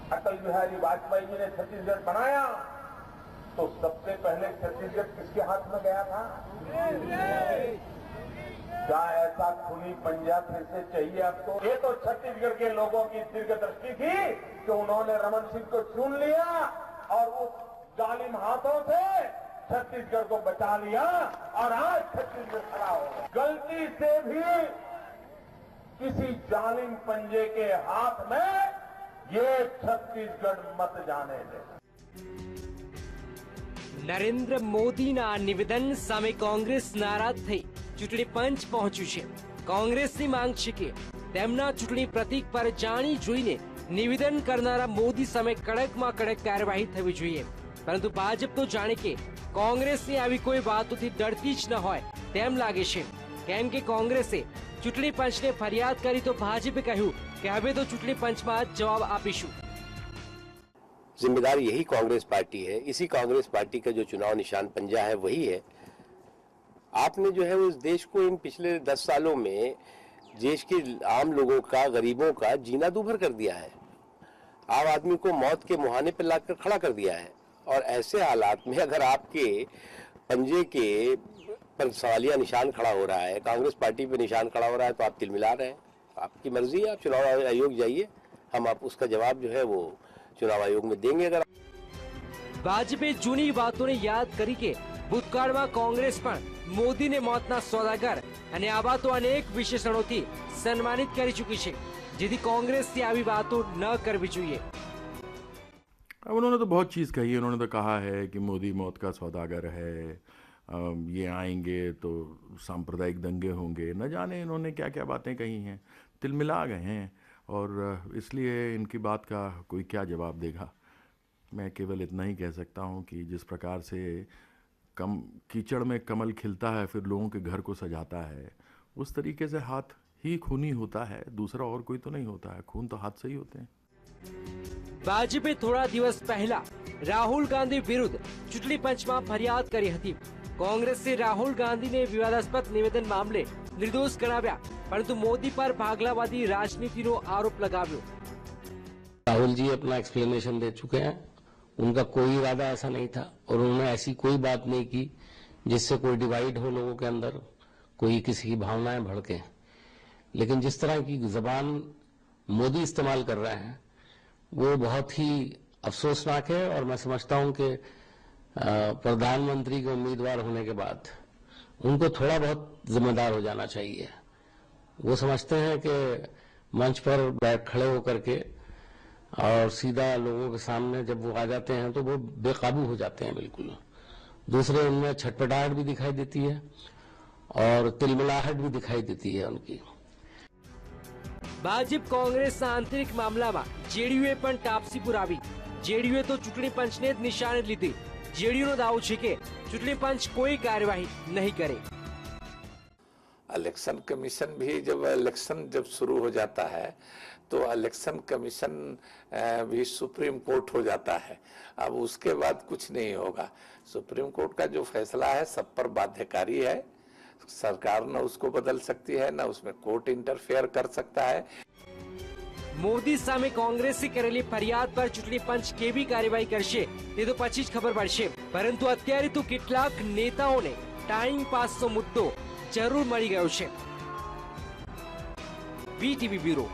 अटल बिहारी वाजपेयी जी ने छत्तीसगढ़ बनाया तो सबसे पहले छत्तीसगढ़ किसके हाथ में गया था? क्या ऐसा खुली पंजा फिर से चाहिए आपको? ये तो छत्तीसगढ़ के लोगों की दीर्घदृष्टि थी कि उन्होंने रमन सिंह को चुन लिया और उस जालिम हाथों से छत्तीसगढ़ को बचा लिया और आज छत्तीसगढ़ खड़ा हो गया। गलती से भी किसी जालिम पंजे के हाथ में ये छत्तीसगढ़ मत जाने दे। નરેન્દ્ર મોદીના નિવેદન સામે કોંગ્રેસ નારાજ થઈ ચૂંટણી પંચ પહોંચ્યું છે। કોંગ્રેસની માંગ છે કે તેમના ચૂંટણી પ્રતીક પર જાણી જોઈને નિવેદન કરનારા મોદી સામે કડકમાં કડક કાર્યવાહી થવી જોઈએ। પરંતુ ભાજપ તો જાણે કે કોંગ્રેસની આવી કોઈ વાતોથી ડરતી જ ન હોય તેમ લાગે છે, કેમ કે કોંગ્રેસે ચૂંટણી પંચને ફરિયાદ કરી તો ભાજપે કહ્યું કે હવે તો ચૂંટણી પંચમાં જ જવાબ આપીશું। जिम्मेदार यही कांग्रेस पार्टी है। इसी कांग्रेस पार्टी का जो चुनाव निशान पंजा है वही है। आपने जो है उस देश को इन पिछले 10 सालों में देश के आम लोगों का, गरीबों का जीना दूभर कर दिया है। आम आदमी को मौत के मुहाने पर लाकर खड़ा कर दिया है। और ऐसे हालात में अगर आपके पंजे के पर सवालिया निशान खड़ा हो रहा है, कांग्रेस पार्टी पे निशान खड़ा हो रहा है, तो आप तिलमिला रहे हैं। आपकी मर्जी है, आप चुनाव आयोग जाइए, हम आप उसका जवाब जो है वो चुनाव आयोग में देंगे। अगर ભાજપે જૂની વાતોને યાદ કરી કે ભૂતકાળમાં કોંગ્રેસ પણ મોદીને મોતના સોદાગર અને આવા તો અનેક વિશેષણોથી સન્માનિત કરી ચૂકી છે, જેથી કોંગ્રેસથી આવી વાતો ન કરવી જોઈએ। अब उन्होंने तो बहुत चीज़ कही है। उन्होंने तो कहा है कि मोदी मौत का सौदागर है, ये आएंगे तो सांप्रदायिक दंगे होंगे, न जाने इन्होंने क्या क्या बातें कही हैं, तिलमिला गए हैं। और इसलिए इनकी बात का कोई क्या जवाब देगा। मैं केवल इतना ही कह सकता हूँ कि जिस प्रकार से कीचड़ में कमल खिलता है फिर लोगों के घर को सजाता है, उस तरीके से हाथ ही खूनी होता है, दूसरा और कोई तो नहीं होता है। खून तो हाथ से ही होते हैं। ભાજપે થોડા દિવસ પહેલા રાહુલ ગાંધી વિરુદ્ધ ચૂંટણી પંચમાં ફરિયાદ કરી હતી। કોંગ્રેસે રાહુલ ગાંધીને વિવાદાસ્પદ નિવેદન મામલે નિર્દોષ ગણાવ્યા, परंतु मोदी पर भागलावादी राजनीतिનો आरोप लगाव्यो। राहुल जी अपना एक्सप्लेनेशन दे चुके हैं। उनका कोई इरादा ऐसा नहीं था और उन्होंने ऐसी कोई बात नहीं की जिससे कोई डिवाइड हो लोगों के अंदर, कोई किसी की भावनाएं भड़के। लेकिन जिस तरह की जबान मोदी इस्तेमाल कर रहे हैं वो बहुत ही अफसोसनाक है। और मैं समझता हूं कि प्रधानमंत्री के उम्मीदवार होने के बाद उनको थोड़ा बहुत जिम्मेदार हो जाना चाहिए। वो समझते हैं कि मंच पर खड़े होकर के और सीधा लोगों के सामने जब वो आ जाते हैं तो वो बेकाबू हो जाते हैं बिल्कुल। दूसरे उनमें छटपटाहट भी दिखाई देती है और तिलमिलाहट भी दिखाई देती है उनकी। भाजप कांग्रेस आंतरिक मामलाમાં જેડીયુએ પણ તાપસી પુરાવી। જેડીયુએ તો ચૂંટણી પંચને જ નિશાને લીધી। જેડીયુનો દાવો છે કે ચૂંટણી પંચ કોઈ કાર્યવાહી નહીં કરે। इलेक्शन कमीशन भी जब शुरू हो जाता है तो इलेक्शन कमीशन भी सुप्रीम कोर्ट हो जाता है। अब उसके बाद कुछ नहीं होगा। सुप्रीम कोर्ट का जो फैसला है सब पर बाध्यकारी है। सरकार न उसको बदल सकती है, न उसमें कोर्ट इंटरफेयर कर सकता है। मोदी सामे कांग्रेसे करेली फरियाद पर चूंटणी पंच केवी कार्यवाही करशे ते तो पछी ज खबर पड़शे। परंतु अत्यारे तो કેટલાક नेताओने टाइम पास नो मुद्दो जरूर मळी गयो छे। VTV bureau.